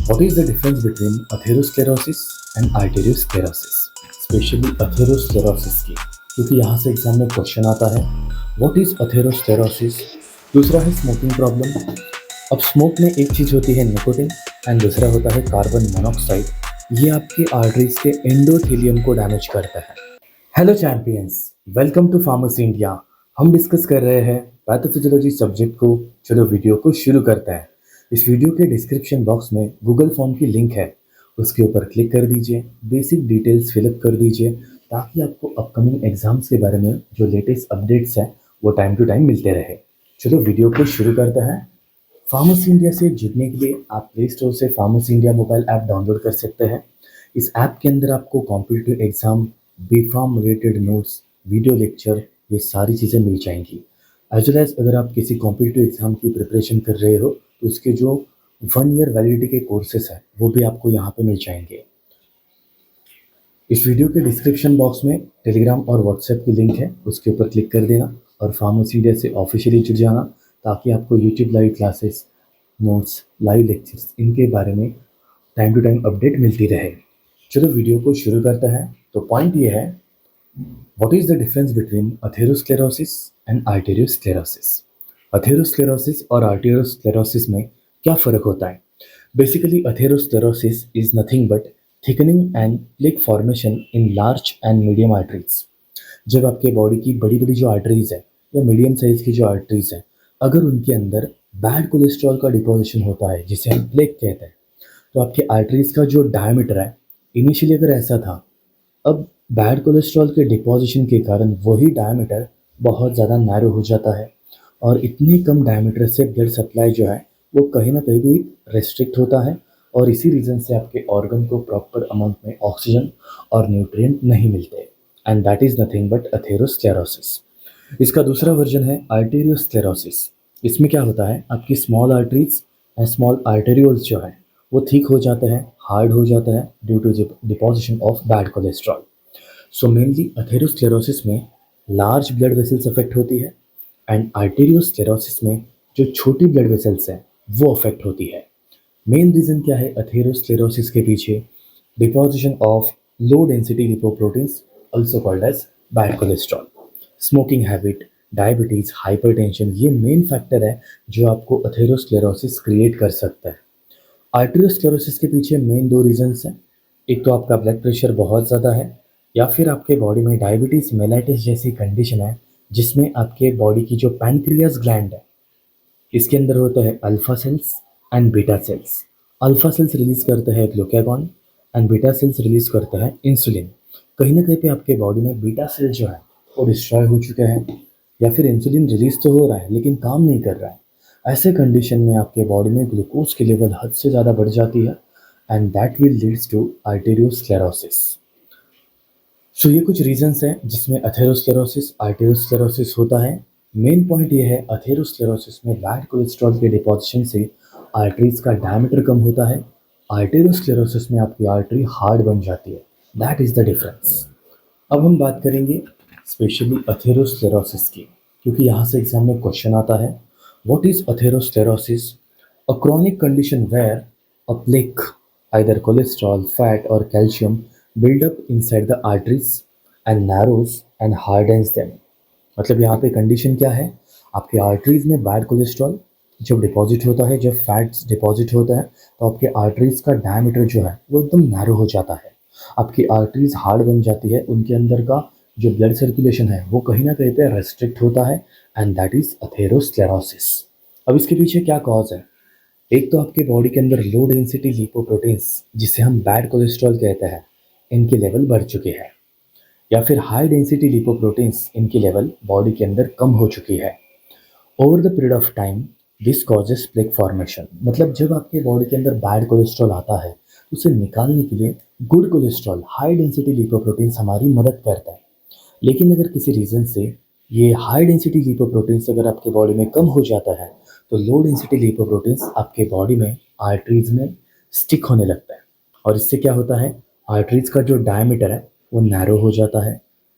What is the difference between atherosclerosis and arteriosclerosis? Specially atherosclerosis की, क्योंकि यहाँ से एग्जाम में क्वेश्चन आता है. What is atherosclerosis? दूसरा है स्मोकिंग प्रॉब्लम. अब स्मोक में एक चीज़ होती है निकोटिन एंड दूसरा होता है कार्बन मोनोऑक्साइड. ये आपके आर्टरीज के एंडोथेलियम को डैमेज करता है. Hello champions, welcome to pharmacy India. हम डिस्कस कर रहे हैं पैथोफिजियोलॉजी सब्जेक्ट को. चलो वीडियो को शुरू करते हैं. इस वीडियो के डिस्क्रिप्शन बॉक्स में गूगल फॉर्म की लिंक है, उसके ऊपर क्लिक कर दीजिए, बेसिक डिटेल्स फिलअप कर दीजिए ताकि आपको अपकमिंग एग्जाम्स के बारे में जो लेटेस्ट अपडेट्स हैं वो टाइम टू टाइम मिलते रहे. चलो वीडियो को शुरू करते हैं. फार्मेसी इंडिया से जुड़ने के लिए आप प्ले स्टोर से pharmacy India mobile app download कर सकते हैं. इस ऐप के अंदर आपको competitive exam, B pharm related notes, video lecture, ये सारी चीज़ें मिल जाएंगी. एज वेल एज अगर आप किसी कॉम्पिटिटिव एग्जाम की प्रिपरेशन कर रहे हो तो उसके जो 1 ईयर वैलिडिटी के कोर्सेस हैं वो भी आपको यहाँ पे मिल जाएंगे. इस वीडियो के डिस्क्रिप्शन बॉक्स में टेलीग्राम और व्हाट्सएप की लिंक है, उसके ऊपर क्लिक कर देना और फार्मेसी इंडिया से ऑफिशियली जुड़ जाना ताकि आपको YouTube live classes, notes, live lectures इनके बारे में टाइम टू टाइम अपडेट मिलती रहे. चलो वीडियो को शुरू करते हैं. तो पॉइंट ये है, what is the difference between atherosclerosis and arteriosclerosis. Atherosclerosis और आर्टेरियोस्क्लेरोसिस में क्या फ़र्क होता है? Basically atherosclerosis is nothing but thickening and plaque formation in large and medium arteries. जब आपके बॉडी की बड़ी बड़ी जो आर्टरीज है या मीडियम साइज की जो आर्टरीज है, अगर उनके अंदर बैड कोलेस्ट्रॉल का डिपोजिशन होता है जिसे हम प्लेक कहते हैं, तो आपके आर्टरीज का जो डायमीटर है इनिशियली अगर ऐसा था, अब बैड कोलेस्ट्रॉल के डिपोजिशन के कारण वही डायमीटर बहुत ज़्यादा नैरो हो जाता है और इतनी कम डायमीटर से ब्लड सप्लाई जो है वो कहीं ना कहीं भी रेस्ट्रिक्ट होता है और इसी रीज़न से आपके ऑर्गन को प्रॉपर अमाउंट में ऑक्सीजन और न्यूट्रिएंट नहीं मिलते. And that is nothing but atherosclerosis. इसका दूसरा वर्जन है आर्टेरियोस्क्लेरोसिस. इसमें क्या होता है, आपकी small arteries and small arterioles जो है वो थिक हो जाता है, हार्ड हो जाता है due to deposition of bad cholesterol. So mainly atherosclerosis में लार्ज ब्लड वेसल्स अफेक्ट होती है एंड आर्टेरियोस्क्लेरोसिस में जो छोटी ब्लड वेसल्स हैं वो अफेक्ट होती है. मेन रीज़न क्या है अथेरोस्क्लेरोसिस के पीछे? Deposition of low density lipoproteins also called as bad cholesterol. Smoking habit, diabetes, hypertension, ये मेन फैक्टर है जो आपको अथेरोस्क्लेरोसिस क्रिएट कर सकता है. आर्टेरियोस्क्लेरोसिस के पीछे मेन 2 रीजंस हैं. एक तो आपका ब्लड प्रेशर बहुत ज़्यादा है या फिर आपके बॉडी में डायबिटीज़ मेलाइटिस जैसी कंडीशन है जिसमें आपके बॉडी की जो पैनक्रियास ग्लैंड है इसके अंदर होता है alpha cells and beta cells. Alpha cells release करते हैं glucagon and beta cells release करते हैं इंसुलिन. कहीं ना कहीं पे आपके बॉडी में बीटा सेल जो है वो डिस्ट्रॉय हो चुके हैं या फिर इंसुलिन रिलीज तो हो रहा है लेकिन काम नहीं कर रहा है. ऐसे कंडीशन में आपके बॉडी में ग्लूकोज की लेवल हद से ज़्यादा बढ़ जाती है and that will leads to arteriosclerosis. So ये कुछ रीजंस हैं जिसमें अथेरोस्क्लेरोसिस, आर्टेरियोस्क्लेरोसिस होता है. मेन पॉइंट ये है अथेरोस्क्लेरोसिस में बैड कोलेस्ट्रॉल के डिपोजिशन से आर्टरीज का डायमीटर कम होता है. आर्टेरियोस्क्लेरोसिस में आपकी आर्टरी हार्ड बन जाती है. That is the difference. अब हम बात करेंगे स्पेशली अथेरोस्क्लेरोसिस की, क्योंकि यहाँ से एग्जाम में क्वेश्चन आता है. What is atherosclerosis? A chronic condition where a plaque, either cholesterol, fat और calcium build up inside the arteries and narrows and hardens them. मतलब यहाँ पे कंडीशन क्या है, आपके आर्टरीज में बैड कोलेस्ट्रॉल जब डिपॉजिट होता है, जब फैट्स डिपॉजिट होता है तो आपके आर्टरीज का डायमीटर जो है वो एकदम नैरो हो जाता है. आपकी आर्टरीज हार्ड बन जाती है, उनके अंदर का जो ब्लड सर्कुलेशन है वो कहीं ना कहीं पे रेस्ट्रिक्ट होता है एंड दैट इज अथेरोस्क्लेरोसिस. अब इसके पीछे क्या कॉज है? एक तो आपके बॉडी के अंदर लो डेंसिटी लिपोप्रोटीन्स जिसे हम बैड कोलेस्ट्रॉल कहते हैं इनके लेवल बढ़ चुके हैं या फिर हाई डेंसिटी लिपोप्रोटीन्स इनकी लेवल बॉडी के अंदर कम हो चुकी है. Over the period of time this causes plaque formation. मतलब जब आपके बॉडी के अंदर बैड कोलेस्ट्रॉल आता है तो उसे निकालने के लिए good cholesterol, high density lipoproteins हमारी मदद करता है. लेकिन अगर किसी रीज़न से ये हाई डेंसिटी लिपोप्रोटीन्स अगर आपके बॉडी में कम हो जाता है तो लो डेंसिटी लिपोप्रोटीन्स आपके बॉडी में आर्टरीज में स्टिक होने लगता है और इससे क्या होता है, आर्टरीज का जो डायमीटर है वो नैरो हो जाता है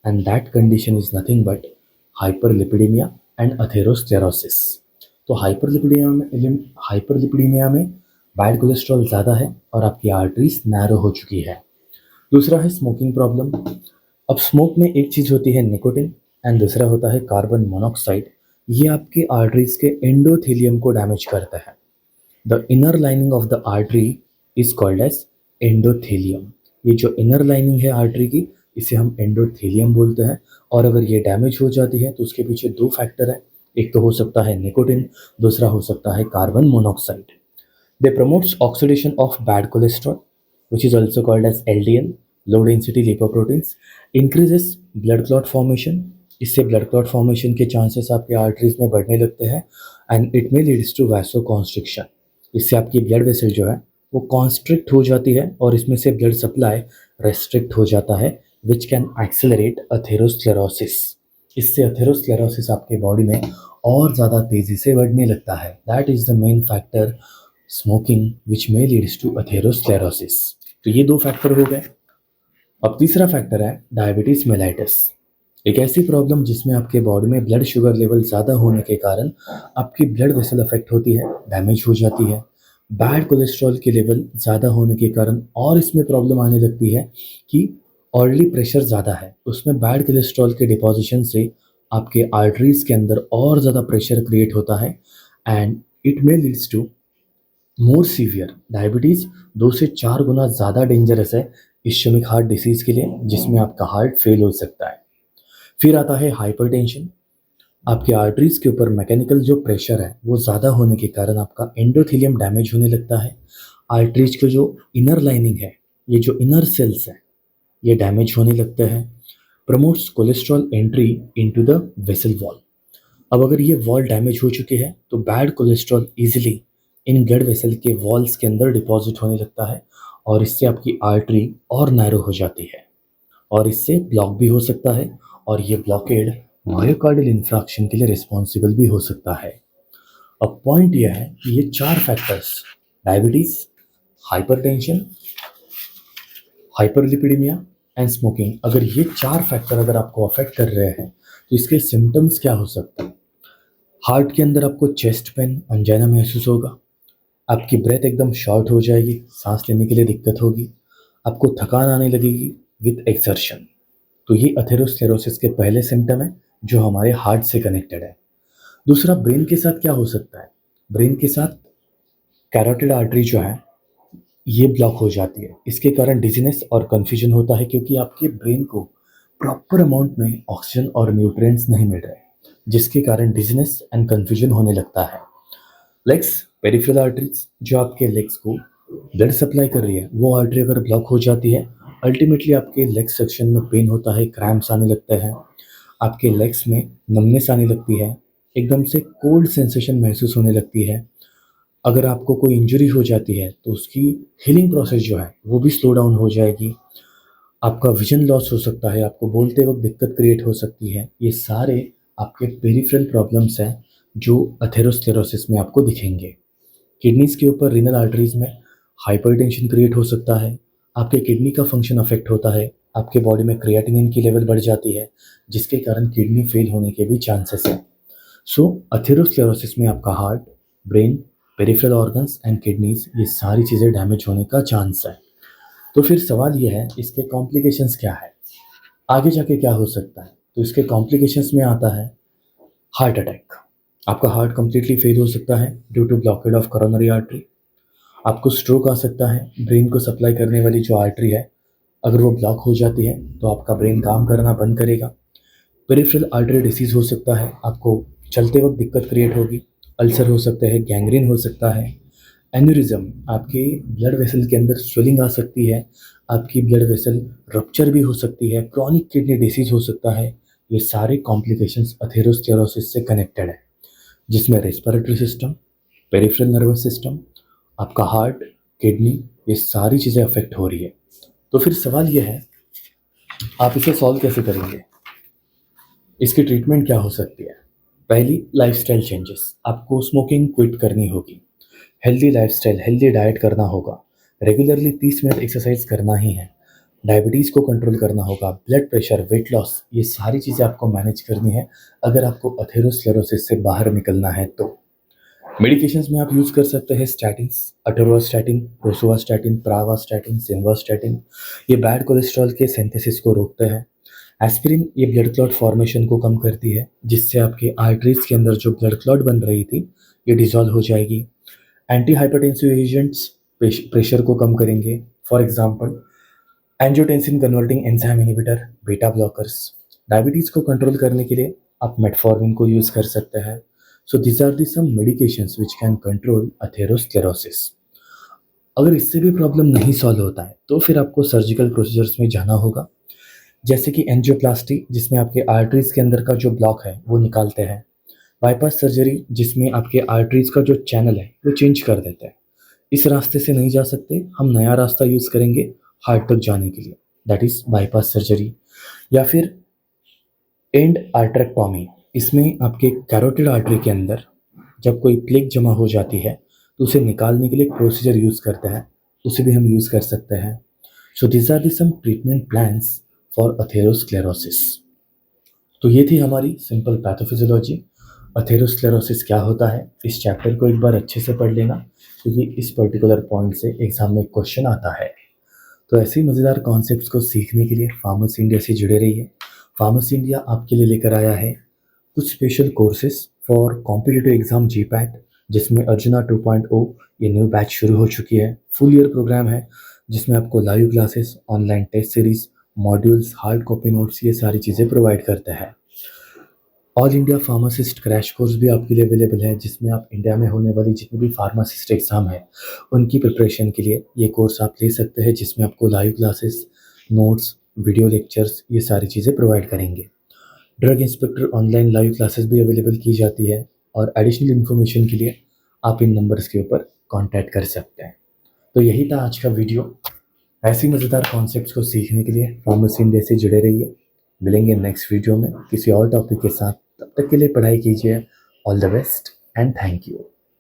and that condition is nothing but hyperlipidemia and atherosclerosis. तो हाइपरलिपिडेमिया में बैड कोलेस्ट्रॉल ज़्यादा है और आपकी आर्टरीज नैरो हो चुकी है। दूसरा है स्मोकिंग प्रॉब्लम। अब स्मोक में एक चीज़ होती है निकोटिन एंड दूसरा होता है कार्बन मोनोऑक्साइड। ये आपके आर्टरीज के एंडोथेलियम को डैमेज करता है। The inner lining of the artery is called as endothelium. ये जो इनर लाइनिंग है आर्टरी की, इसे हम एंडोथेलियम बोलते हैं। और अगर ये डैमेज हो जाती है तो उसके पीछे दो फैक्टर है। एक तो हो सकता है निकोटिन, दूसरा हो सकता है carbon monoxide. They promotes oxidation of bad cholesterol which is also called as LDL, low density lipoproteins, increases blood clot formation। इससे ब्लड क्लॉट फॉर्मेशन के चांसेस आपके आर्टरीज में बढ़ने लगते हैं and it may leads to vasoconstriction. इससे आपकी blood vessel जो है वो कॉन्स्ट्रिक्ट हो जाती है और इसमें से ब्लड सप्लाई रेस्ट्रिक्ट हो जाता है विच कैन एक्सेलरेट अथेरोस्क्लेरोसिस। इससे अथेरोस्क्लेरोसिस आपके बॉडी में और ज़्यादा तेज़ी से बढ़ने लगता है। That is the main factor smoking which may leads to atherosclerosis. तो ये दो फैक्टर हो गए। अब तीसरा फैक्टर है डायबिटीज मेलाइटिस। एक ऐसी प्रॉब्लम जिसमें आपके बॉडी में ब्लड शुगर लेवल ज़्यादा होने के कारण आपकी ब्लड वेसल अफेक्ट होती है, डैमेज हो जाती है। बैड कोलेस्ट्रॉल के लेवल ज़्यादा होने के कारण और इसमें प्रॉब्लम आने लगती है कि ऑलरेडी प्रेशर ज़्यादा है, उसमें बैड कोलेस्ट्रॉल के डिपोजिशन से आपके आर्टरीज के अंदर और ज़्यादा प्रेशर क्रिएट होता है and it may leads to more severe diabetes. 2 से 4 गुना ज़्यादा डेंजरस है इश्केमिक हार्ट डिसीज़ के लिए, जिसमें आपका हार्ट फेल हो सकता है। फिर आता है हाइपरटेंशन। आपके आर्टरीज के ऊपर मैकेनिकल जो प्रेशर है वो ज़्यादा होने के कारण आपका एंडोथेलियम डैमेज होने लगता है। आर्टरीज के जो इनर लाइनिंग है, ये जो इनर सेल्स हैं, ये डैमेज होने लगते हैं। Promotes cholesterol entry into the vessel wall. अब अगर ये वॉल डैमेज हो चुके हैं तो bad cholesterol easily in blood vessel के वॉल्स के अंदर डिपॉजिट होने लगता है और इससे आपकी आर्टरी और नैरो हो जाती है और इससे ब्लॉक भी हो सकता है और ये ब्लॉकेड मायोकार्डियल इंफ्रैक्शन के लिए रिस्पॉन्सिबल भी हो सकता है। अब पॉइंट यह है कि ये 4 factors diabetes, hypertension, hyperlipidemia and smoking, अगर ये 4 फैक्टर अगर आपको अफेक्ट कर रहे हैं तो इसके सिम्टम्स क्या हो सकते हैं। हार्ट के अंदर आपको चेस्ट पेन, अंजाना महसूस होगा। आपकी ब्रेथ एकदम शॉर्ट हो जाएगी, सांस लेने के लिए दिक्कत होगी। आपको थकान आने लगेगी विथ एक्सर्शन। तो ये अथेरोस्क्लेरोसिस के पहले सिम्टम है जो हमारे हार्ट से कनेक्टेड है। दूसरा, ब्रेन के साथ क्या हो सकता है। ब्रेन के साथ कैरोटिड आर्टरी जो है ये ब्लॉक हो जाती है। इसके कारण डिजीनेस और कन्फ्यूजन होता है क्योंकि आपके ब्रेन को प्रॉपर अमाउंट में ऑक्सीजन और न्यूट्रिएंट्स नहीं मिल रहे, जिसके कारण डिजीनेस एंड कन्फ्यूजन होने लगता है। लेग्स, पेरिफेरल आर्टरीज जो आपके लेग्स को ब्लड सप्लाई कर रही है, वो आर्टरी अगर ब्लॉक हो जाती है, अल्टीमेटली आपके लेग सेक्शन में पेन होता है, क्रैम्प्स आने लगते हैं, आपके लेग्स में नमनेस आने लगती है, एकदम से कोल्ड सेंसेशन महसूस होने लगती है। अगर आपको कोई इंजरी हो जाती है तो उसकी हीलिंग प्रोसेस जो है वो भी स्लो डाउन हो जाएगी। आपका विजन लॉस हो सकता है, आपको बोलते वक्त दिक्कत क्रिएट हो सकती है। ये सारे आपके पेरिफेरल प्रॉब्लम्स हैं जो अथेरोस्क्लेरोसिस में आपको दिखेंगे। किडनीज के ऊपर रीनल आर्टरीज में हाइपरटेंशन क्रिएट हो सकता है, आपके किडनी का फंक्शन अफेक्ट होता है, आपके बॉडी में क्रिएटिनिन की लेवल बढ़ जाती है, जिसके कारण किडनी फेल होने के भी चांसेस हैं। सो अथेरोस्क्लेरोसिस में आपका heart, brain, peripheral organs and kidneys, ये सारी चीज़ें डैमेज होने का चांस है। तो फिर सवाल ये है इसके कॉम्प्लिकेशंस क्या है, आगे जाके क्या हो सकता है। तो इसके कॉम्प्लिकेशंस में आता है हार्ट अटैक। आपका हार्ट कंप्लीटली फेल हो सकता है due to blockade of coronary artery. आपको स्ट्रोक आ सकता है, ब्रेन को सप्लाई करने वाली जो आर्टरी है अगर वो ब्लॉक हो जाती है तो आपका ब्रेन काम करना बंद करेगा। पेरिफेरल आर्टरी डिसीज हो सकता है, आपको चलते वक्त दिक्कत क्रिएट होगी। अल्सर हो सकते हैं, गैंग्रीन हो सकता है। एन्यूरिज्म, आपके ब्लड वेसल के अंदर स्वेलिंग आ सकती है, आपकी ब्लड वेसल रप्चर भी हो सकती है। क्रॉनिक किडनी डिसीज हो सकता है। ये सारे कॉम्प्लिकेशंस अथेरोस्क्लेरोसिस से कनेक्टेड है, जिसमें respiratory system, peripheral nervous system, आपका हार्ट, किडनी, ये सारी चीज़ें अफेक्ट हो रही है। तो फिर सवाल ये है आप इसे सॉल्व कैसे करेंगे, इसकी ट्रीटमेंट क्या हो सकती है। पहली, लाइफस्टाइल चेंजेस। आपको स्मोकिंग क्विट करनी होगी, हेल्दी लाइफस्टाइल, हेल्दी डाइट करना होगा, रेगुलरली 30 मिनट एक्सरसाइज करना ही है, डायबिटीज़ को कंट्रोल करना होगा, ब्लड प्रेशर, वेट लॉस, ये सारी चीज़ें आपको मैनेज करनी है अगर आपको अथेरोस्क्लेरोसिस से बाहर निकलना है तो। मेडिकेशंस में आप यूज़ कर सकते हैं स्टैटिन्स, अटोरोस्टैटिन, रोसुवास्टैटिन, प्रावास्टैटिन, सिम्वास्टैटिन। ये बैड कोलेस्ट्रॉल के सिंथेसिस को रोकते हैं। एस्पिरिन ये ब्लड क्लॉट फॉर्मेशन को कम करती है, जिससे आपके आर्टरीज के अंदर जो ब्लड क्लॉट बन रही थी ये डिसॉल्व हो जाएगी। एंटी हाइपरटेंसिव एजेंट्स प्रेशर को कम करेंगे। For example angiotensin converting enzyme inhibitor, beta blockers. Diabetes को कंट्रोल करने के लिए आप मेटफॉर्मिन को यूज़ कर सकते हैं। So these are the some medications which can control atherosclerosis. अगर इससे भी प्रॉब्लम नहीं सॉल्व होता है तो फिर आपको सर्जिकल प्रोसीजर्स में जाना होगा, जैसे कि एंजियोप्लास्टी जिसमें आपके आर्टरीज के अंदर का जो ब्लॉक है वो निकालते हैं। बाईपास सर्जरी जिसमें आपके आर्टरीज का जो चैनल है वो चेंज कर देते हैं। इस रास्ते से नहीं जा सकते, हम नया रास्ता यूज़ करेंगे हार्ट तक जाने के लिए, दैट इज़ बाईपास सर्जरी। या फिर एंड आर्टरेक्टोमी, इसमें आपके कैरोटिड आर्टरी के अंदर जब कोई प्लेक जमा हो जाती है तो उसे निकालने के लिए एक प्रोसीजर यूज़ करते हैं, उसे भी हम यूज़ कर सकते हैं। So this are the some treatment plans for atherosclerosis. तो ये थी हमारी सिंपल पैथोफिजियोलॉजी। अथेरोस्क्लेरोसिस क्या होता है, इस चैप्टर को एक बार अच्छे से पढ़ लेना, क्योंकि इस पर्टिकुलर पॉइंट से एग्जाम में क्वेश्चन आता है। तो ऐसे ही मज़ेदार कॉन्सेप्ट्स को सीखने के लिए फार्मेसी इंडिया से जुड़े रहिए। फार्मेसी इंडिया आपके लिए लेकर आया है कुछ special courses for competitive exam GPAT, जिसमें अर्जुना 2.0 ये न्यू बैच शुरू हो चुकी है। फुल ईयर प्रोग्राम है जिसमें आपको live classes, online test series, modules, hard copy notes, ये सारी चीज़ें प्रोवाइड करते हैं। All India pharmacist crash course भी आपके लिए अवेलेबल है, जिसमें आप इंडिया में होने वाली जितनी भी फार्मासिस्ट एग्ज़ाम है उनकी प्रिपरेशन के लिए ये कोर्स आप ले सकते हैं, जिसमें आपको live classes, notes, video lectures, ये सारी चीज़ें प्रोवाइड करेंगे। Drug inspector online live classes भी अवेलेबल की जाती है, और एडिशनल इन्फॉर्मेशन के लिए आप इन नंबर्स के ऊपर कॉन्टैक्ट कर सकते हैं। तो यही था आज का वीडियो। ऐसी मज़ेदार कॉन्सेप्ट्स को सीखने के लिए फार्मेसी इंडिया से जुड़े रहिए। मिलेंगे नेक्स्ट वीडियो में किसी और टॉपिक के साथ, तब तक के लिए पढ़ाई कीजिए। All the best and thank you.